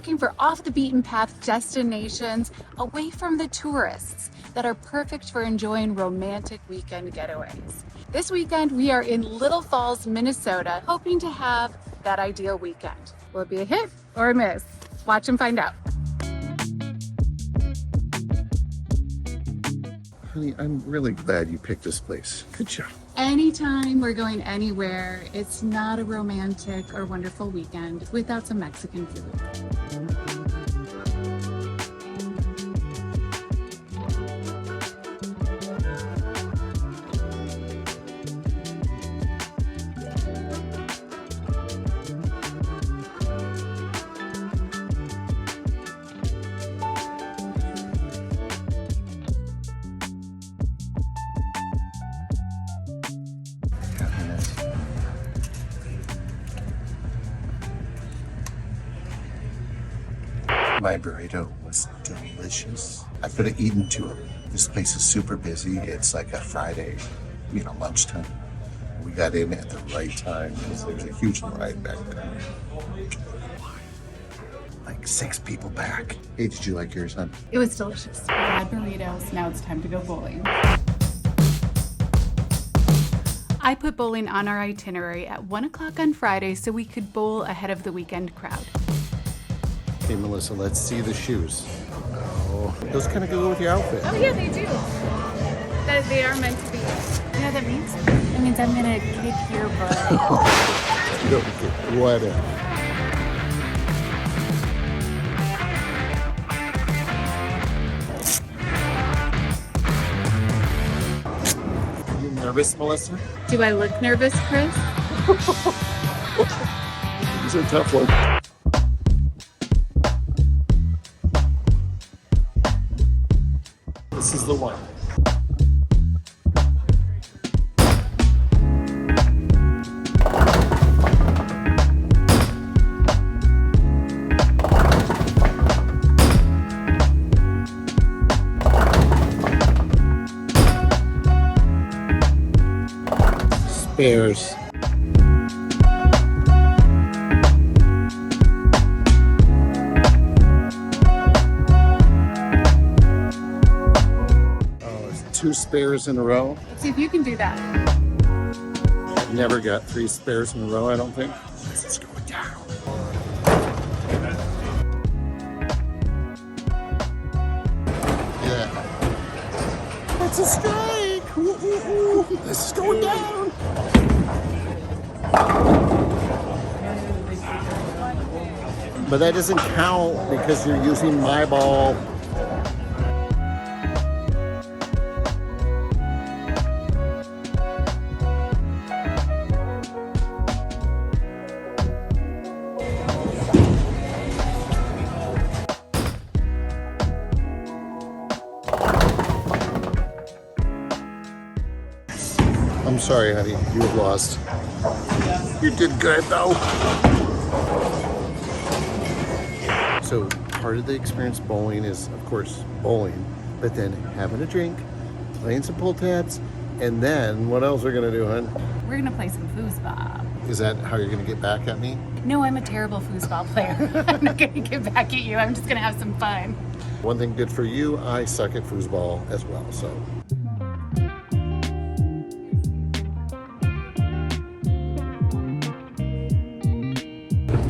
looking for off the beaten path destinations away from the tourists that are perfect for enjoying romantic weekend getaways. This weekend, we are in Little Falls, Minnesota, hoping to have that ideal weekend. Will it be a hit or a miss? Watch and find out. Honey, I'm really glad you picked this place. Good job. Anytime we're going anywhere, it's not a romantic or wonderful weekend without some Mexican food. My burrito was delicious. I could have eaten two of them. This place is super busy. It's like a Friday, lunchtime. We got in at the right time because there's a huge line back there. Like 6 people back. Hey, did you like yours, hon? It was delicious. We had burritos, now it's time to go bowling. I put bowling on our itinerary at 1 o'clock on Friday so we could bowl ahead of the weekend crowd. Okay, Melissa, let's see the shoes. Oh, those kind of go with your outfit. Oh yeah, they do. They are meant to be. You know what that means? It means I'm gonna kick your butt. Okay, whatever. Are you nervous, Melissa? Do I look nervous, Chris? These are tough ones. This is the one. Spares. Two spares in a row. Let's see if you can do that. I've never got 3 spares in a row, I don't think. This is going down. Yeah. That's a strike! Ooh, ooh, ooh. This is going down. But that doesn't count because you're using my ball. I'm sorry, honey, you have lost. You did good, though. So part of the experience bowling is, of course, bowling, but then having a drink, playing some pull tabs, and then what else are we gonna do, hon? We're gonna play some foosball. Is that how you're gonna get back at me? No, I'm a terrible foosball player. I'm not gonna get back at you. I'm just gonna have some fun. One thing good for you, I suck at foosball as well, so.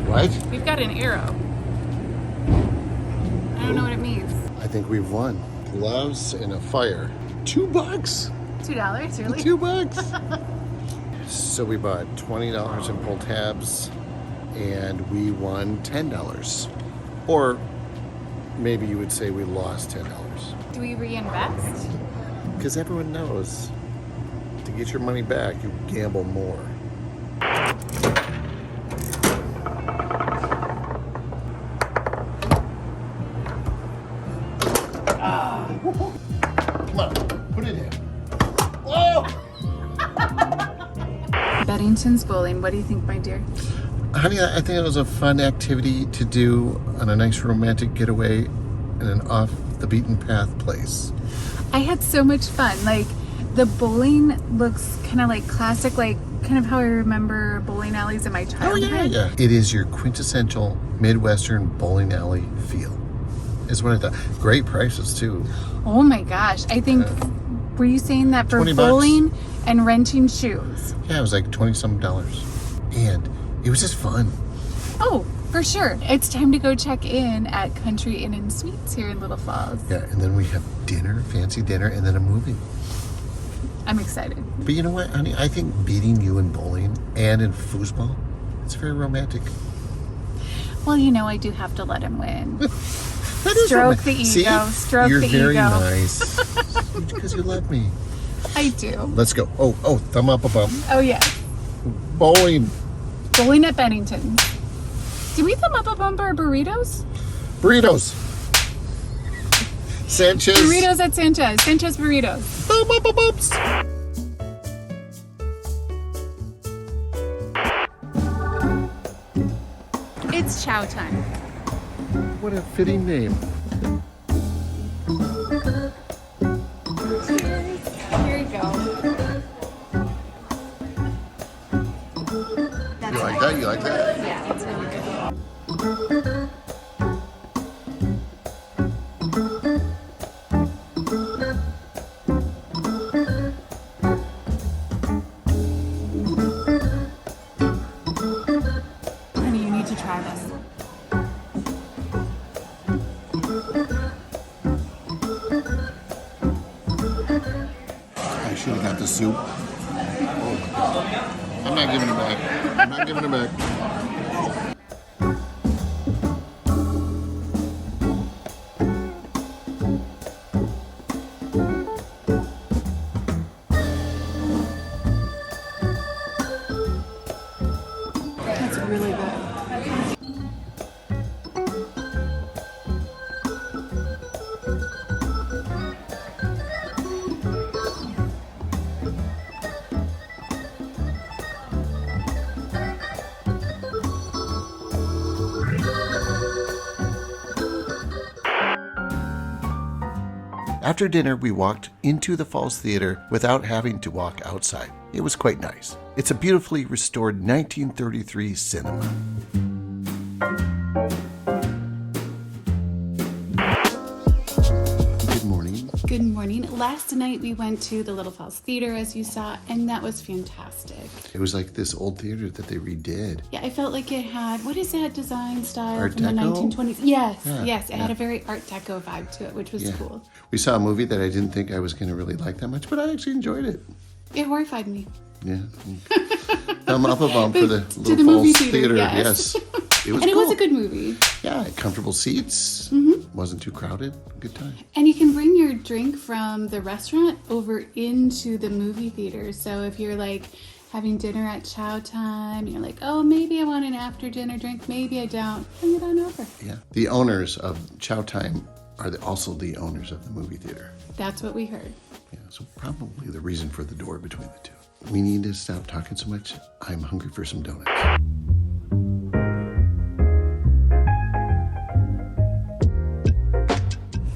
What? We've got an arrow. I don't know what it means. I think we've won. Gloves and a fire. $2? $2, really? $2. So we bought $20 in pull tabs and we won $10. Or maybe you would say we lost $10. Do we reinvest? Because everyone knows to get your money back, you gamble more. Come on, put it in. Whoa! Beddington's bowling. What do you think, my dear? Honey, I think it was a fun activity to do on a nice romantic getaway in an off the beaten path place. I had so much fun. Like, The bowling looks kind of like classic, like kind of how I remember bowling alleys in my childhood. Yeah. It is your quintessential Midwestern bowling alley feel. Is what I thought. Great prices too. Oh my gosh. I think, were you saying that for $20 bowling and renting shoes? Yeah, it was like $20-some. And it was just fun. Oh, for sure. It's time to go check in at Country Inn and Suites here in Little Falls. Yeah, and then we have dinner, fancy dinner, and then a movie. I'm excited. But you know what, honey? I think beating you in bowling and in foosball, it's very romantic. Well, you know, I do have to let him win. That is Stroke romantic. the ego. See? Stroke You're the very ego. nice. Because you love me. I do. Let's go. Oh, thumb up a bump. Oh, yeah. Bowling. Bowling at Bennington. Did we thumb up a bump our burritos? Burritos. Sanchez. Burritos at Sanchez. Sanchez burritos. Thumb up a bumps. It's chow time. What a fitting name. Here you go. You like that? You like that? Yeah, that's really good. Honey, you need to try this. I should have got the soup. Oh my God. I'm not giving it back. I'm not giving it back. That's really good. After dinner, we walked into the Falls Theater without having to walk outside. It was quite nice. It's a beautifully restored 1933 cinema. Good morning. Good morning. Last night we went to the Little Falls Theater, as you saw, and that was fantastic. It was like this old theater that they redid. Yeah, I felt like it had, what is that design style Art from the Deco? 1920s? Yes, Yeah, yes. It had yeah. a very Art Deco vibe to it, which was cool. We saw a movie that I didn't think I was going to really like that much, but I actually enjoyed it. It horrified me. Yeah. Thumb up a bump for the To Little the movie Falls theater, Theater. yes. Yes. It was And it cool. was a good movie. Yeah, comfortable seats. Wasn't too crowded. Good time. And you can bring your drink from the restaurant over into the movie theater. So if you're like having dinner at chow time, you're like, oh, maybe I want an after dinner drink, maybe I don't, bring it on over. Yeah. The owners of Chow Time are also the owners of the movie theater. That's what we heard. Yeah, so probably the reason for the door between the two. We need to stop talking so much. I'm hungry for some donuts.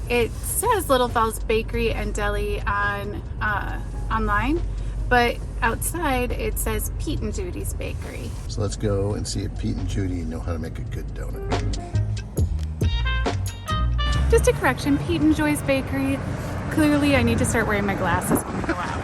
It says Little Falls Bakery and Deli on online, but outside it says Pete and Judy's Bakery. So let's go and see if Pete and Judy know how to make a good donut. Just a correction, Pete and Joy's Bakery. Clearly I need to start wearing my glasses when we go out.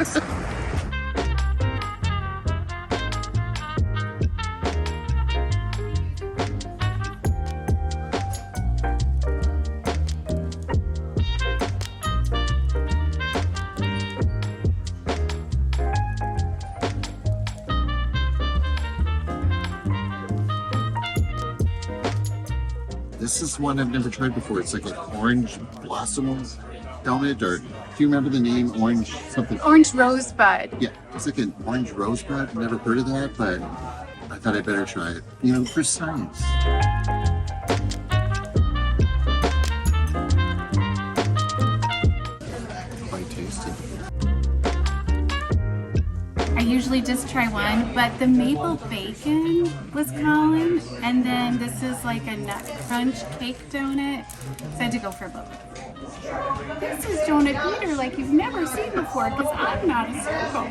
This is one I've never tried before. It's like an orange blossom donut, or do you remember the name? Orange something? Orange Rosebud. Yeah, it's like an orange rosebud. I've never heard of that, but I thought I'd better try it. You know, for science. Quite tasty. I usually just try one, but the maple bacon was calling, and then this is like a nut crunch cake donut, so I had to go for both. This is donut theater like you've never seen before, because I'm not a circle.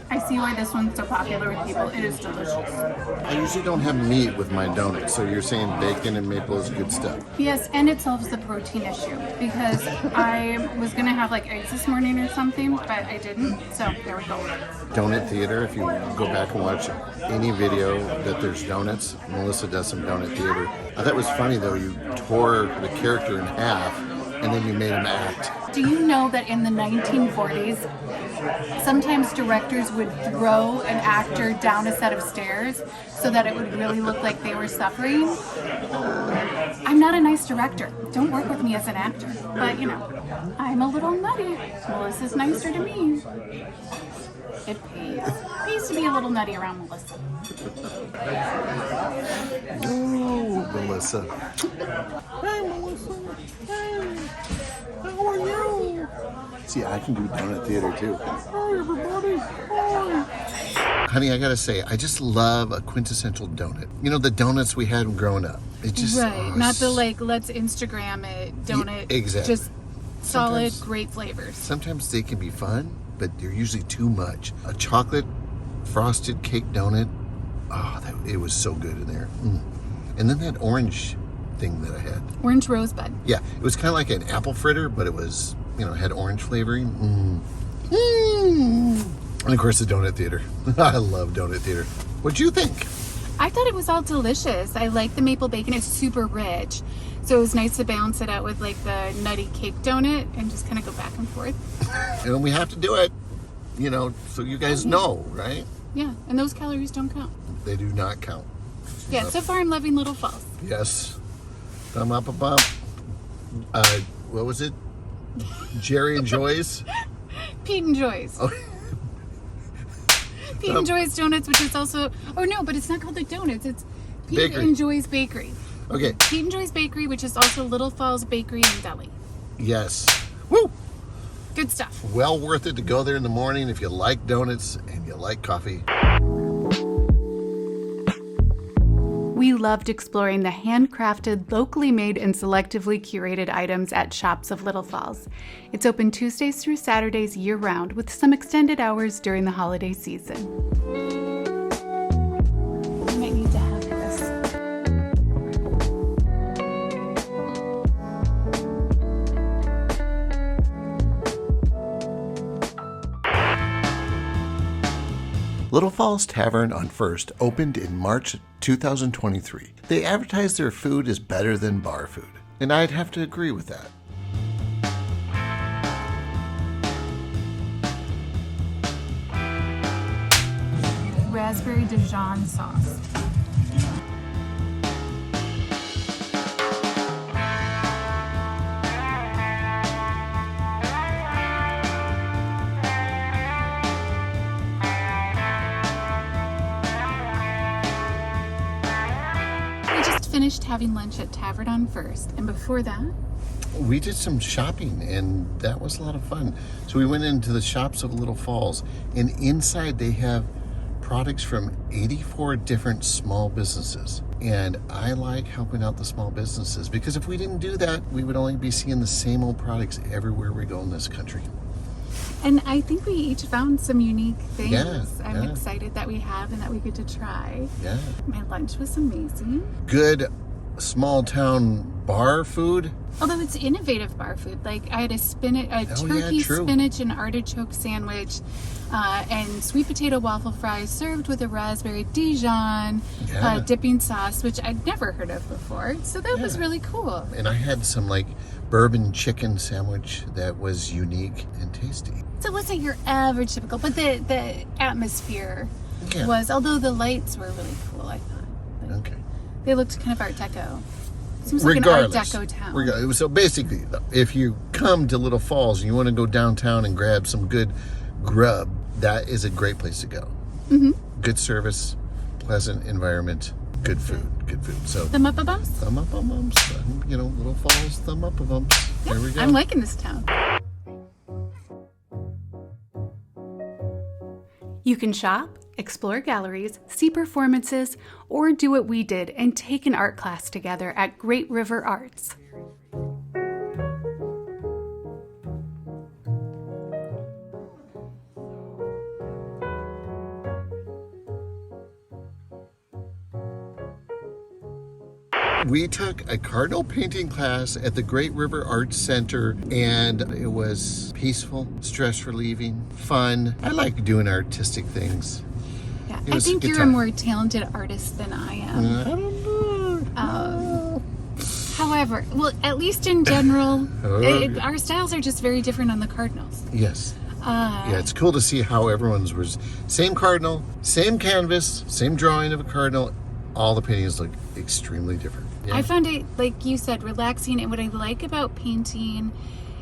I see why this one's so popular with people. It is delicious. I usually don't have meat with my donuts, so you're saying bacon and maple is good stuff. Yes, and it solves the protein issue, because I was gonna have like eggs this morning or something, but I didn't, so there we go. Donut theater, if you go back and watch any video that there's donuts, Melissa does some donut theater. I thought it was funny though, you tore the character in half and then you made him act. Do you know that in the 1940s, sometimes directors would throw an actor down a set of stairs so that it would really look like they were suffering? I'm not a nice director. Don't work with me as an actor. But, you know, I'm a little nutty. Melissa's nicer to me. It pays. It pays to be a little nutty around Melissa. Ooh, Melissa. Hey, Melissa. Hey. How are you? See, I can do donut theater too. Hi, everybody. Hi. Honey, I gotta say, I just love a quintessential donut. You know, the donuts we had growing up. It just Not the like, let's Instagram it donut. Exactly. Just solid, Sometimes- great flavors. Sometimes they can be fun, but they're usually too much. A chocolate frosted cake donut, it was so good in there. And then that orange thing that I had. Orange rosebud. Yeah, it was kind of like an apple fritter, but it was, had orange flavoring. And of course, the donut theater. I love donut theater. What'd you think? I thought it was all delicious. I like the maple bacon. It's super rich. So it was nice to balance it out with like the nutty cake donut and just kind of go back and forth. And we have to do it, so you guys know, right? Yeah, and those calories don't count. They do not count. Yeah, so far I'm loving Little Falls. Yes. Thumb up a bump. What was it? Jerry and Joy's? Pete and Joy's. Oh. Pete and Joy's Donuts, which is also... Oh, no, but it's not called the Donuts. It's Pete Bakery. and Joy's Bakery. Okay. Pete and Joy's Bakery, which is also Little Falls Bakery and Deli. Yes. Woo! Good stuff. Well worth it to go there in the morning if you like donuts and you like coffee. We loved exploring the handcrafted, locally made, and selectively curated items at Shops of Little Falls. It's open Tuesdays through Saturdays year-round with some extended hours during the holiday season. I might need to have this. Little Falls Tavern on First opened in March 2023. They advertise their food is better than bar food, and I'd have to agree with that. Raspberry Dijon sauce. We just finished having lunch at Tavern on First, and before that, We did some shopping, and that was a lot of fun. So we went into the Shops of Little Falls, and inside they have products from 84 different small businesses. And I like helping out the small businesses, because if we didn't do that, we would only be seeing the same old products everywhere we go in this country. and I think we each found some unique things. Yeah, I'm yeah. excited that we have and that we get to try. Yeah. My lunch was amazing. Good small town bar food. Although it's innovative bar food. Like I had a turkey, true. spinach, and artichoke sandwich, and sweet potato waffle fries served with a raspberry Dijon Yeah. dipping sauce, which I'd never heard of before. So that was Yeah. really cool. And I had some bourbon chicken sandwich that was unique and tasty. So it wasn't your average typical, but the atmosphere Yeah. was, although the lights were really cool, I thought. Like, Okay. they looked kind of Art Deco. Seems like an Art Deco town. So basically, if you come to Little Falls and you want to go downtown and grab some good grub, that is a great place to go. Mm-hmm. Good service, pleasant environment, good food. So The Muppa Bumps? thumb up a bumps. Little Falls, thumb up a bumps. There we go. I'm liking this town. You can shop, explore galleries, see performances, or do what we did and take an art class together at Great River Arts. We took a cardinal painting class at the Great River Arts Center, and it was peaceful, stress relieving, fun. I like doing artistic things. Yeah, It I was a think good you're time. a more talented artist than I am. I don't know. However, well, at least in general, Okay. our styles are just very different on the Cardinals. Yes. Yeah, it's cool to see how everyone's was same cardinal, same canvas, same drawing of a cardinal. All the paintings look extremely different. Yeah. I found it, like you said, relaxing. And what I like about painting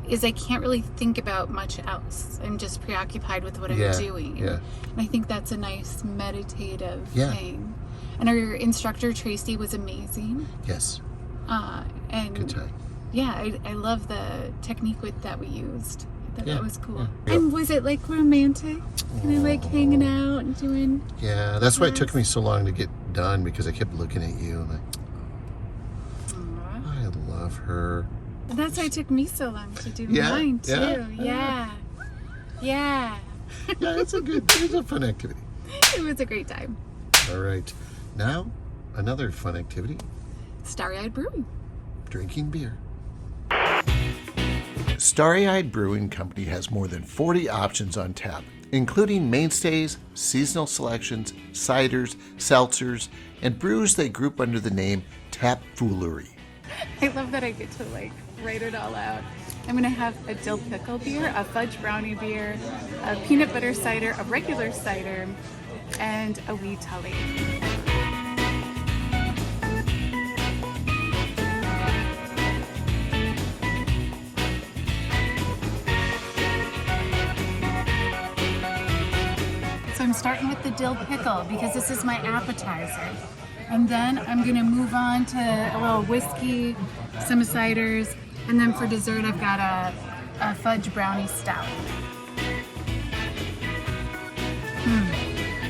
is I can't really think about much else. I'm just preoccupied with what I'm doing. Yeah. And I think that's a nice meditative Yeah. thing. And our instructor, Tracy, was amazing. Yes. And Good time. yeah, I love the technique that we used. I thought Yeah, that was cool. yeah. And was it like romantic? Kind of like hanging out and doing... Yeah, that's why it took me so long to get done, because I kept looking at you and I love her. And that's why it took me so long to do Yeah, mine too. yeah. Yeah. Yeah, it's a fun activity. It was a great time. All right. Now, another fun activity, Starry-eyed brewing. drinking beer. Starry-Eyed Brewing Company has more than 40 options on tap, including mainstays, seasonal selections, ciders, seltzers, and brews they group under the name Tap Foolery. I love that I get to like write it all out. I'm gonna have a dill pickle beer, a fudge brownie beer, a peanut butter cider, a regular cider, and a wee tully. So I'm starting with the dill pickle because this is my appetizer. And then I'm gonna move on to a little whiskey, some ciders, and then for dessert I've got a fudge brownie stout.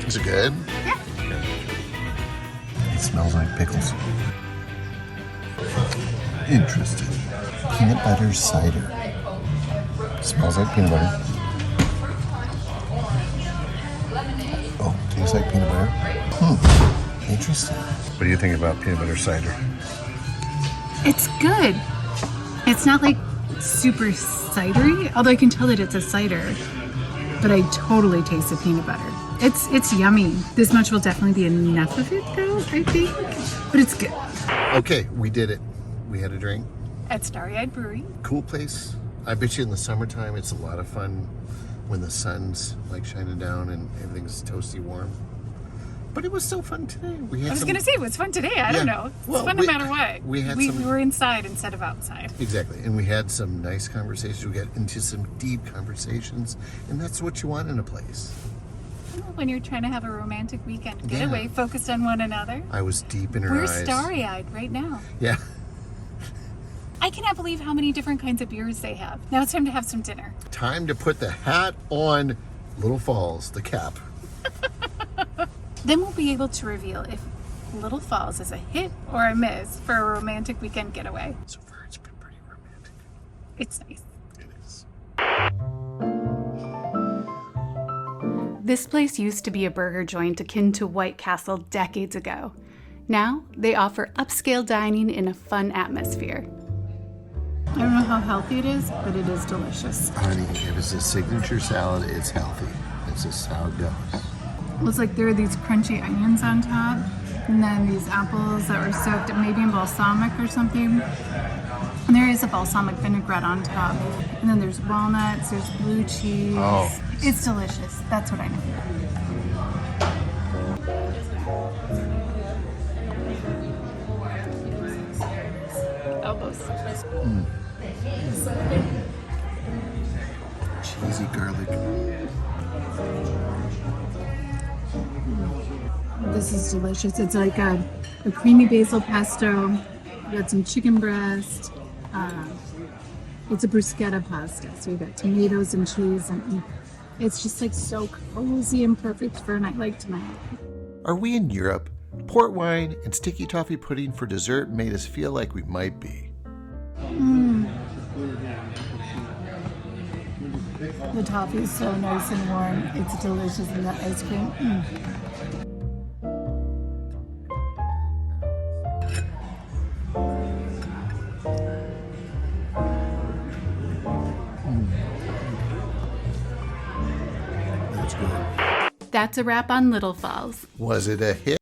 Is it good? Yeah. It smells like pickles. Interesting. Peanut butter cider. Smells like peanut butter. Oh, tastes like peanut butter. Interesting. What do you think about peanut butter cider? It's good. It's not like super cidery, although I can tell that it's a cider, but I totally taste the peanut butter. It's yummy. This much will definitely be enough of it though, I think, but it's good. Okay, we did it. We had a drink. At Starry-eyed Brewery. Cool place. I bet you in the summertime it's a lot of fun when the sun's like shining down and everything's toasty warm. But it was so fun today. I was gonna say it was fun today. I don't know. It's Well, fun no matter what. we had we some- were inside instead of outside. Exactly. And we had some nice conversations. We got into some deep conversations. And that's what you want in a place. When you're trying to have a romantic weekend getaway, Yeah. focused on one another. I was deep in her We're eyes. starry-eyed right now. Yeah. I cannot believe how many different kinds of beers they have. Now it's time to have some dinner. Time to put the hat on Little Falls, the cap. Then we'll be able to reveal if Little Falls is a hit or a miss for a romantic weekend getaway. So far, it's been pretty romantic. It's nice. It is. This place used to be a burger joint akin to White Castle decades ago. Now, they offer upscale dining in a fun atmosphere. I don't know how healthy it is, but it is delicious. Honey, if it's a signature salad, it's healthy. It's just how it goes. It looks like there are these crunchy onions on top, and then these apples that were soaked maybe in balsamic or something. And there is a balsamic vinaigrette on top. And then there's walnuts, there's blue cheese. Oh. It's delicious. That's what I know. Elbows. Cheesy garlic. This is delicious. It's like a creamy basil pesto. We got some chicken breast, It's a bruschetta pasta, so we've got tomatoes and cheese, and it's just like so cozy and perfect for a night like tonight. Are we in Europe? Port wine and sticky toffee pudding for dessert made us feel like we might be. The toffee is so nice and warm. It's delicious, and the ice cream. That's good. That's a wrap on Little Falls. Was it a hit?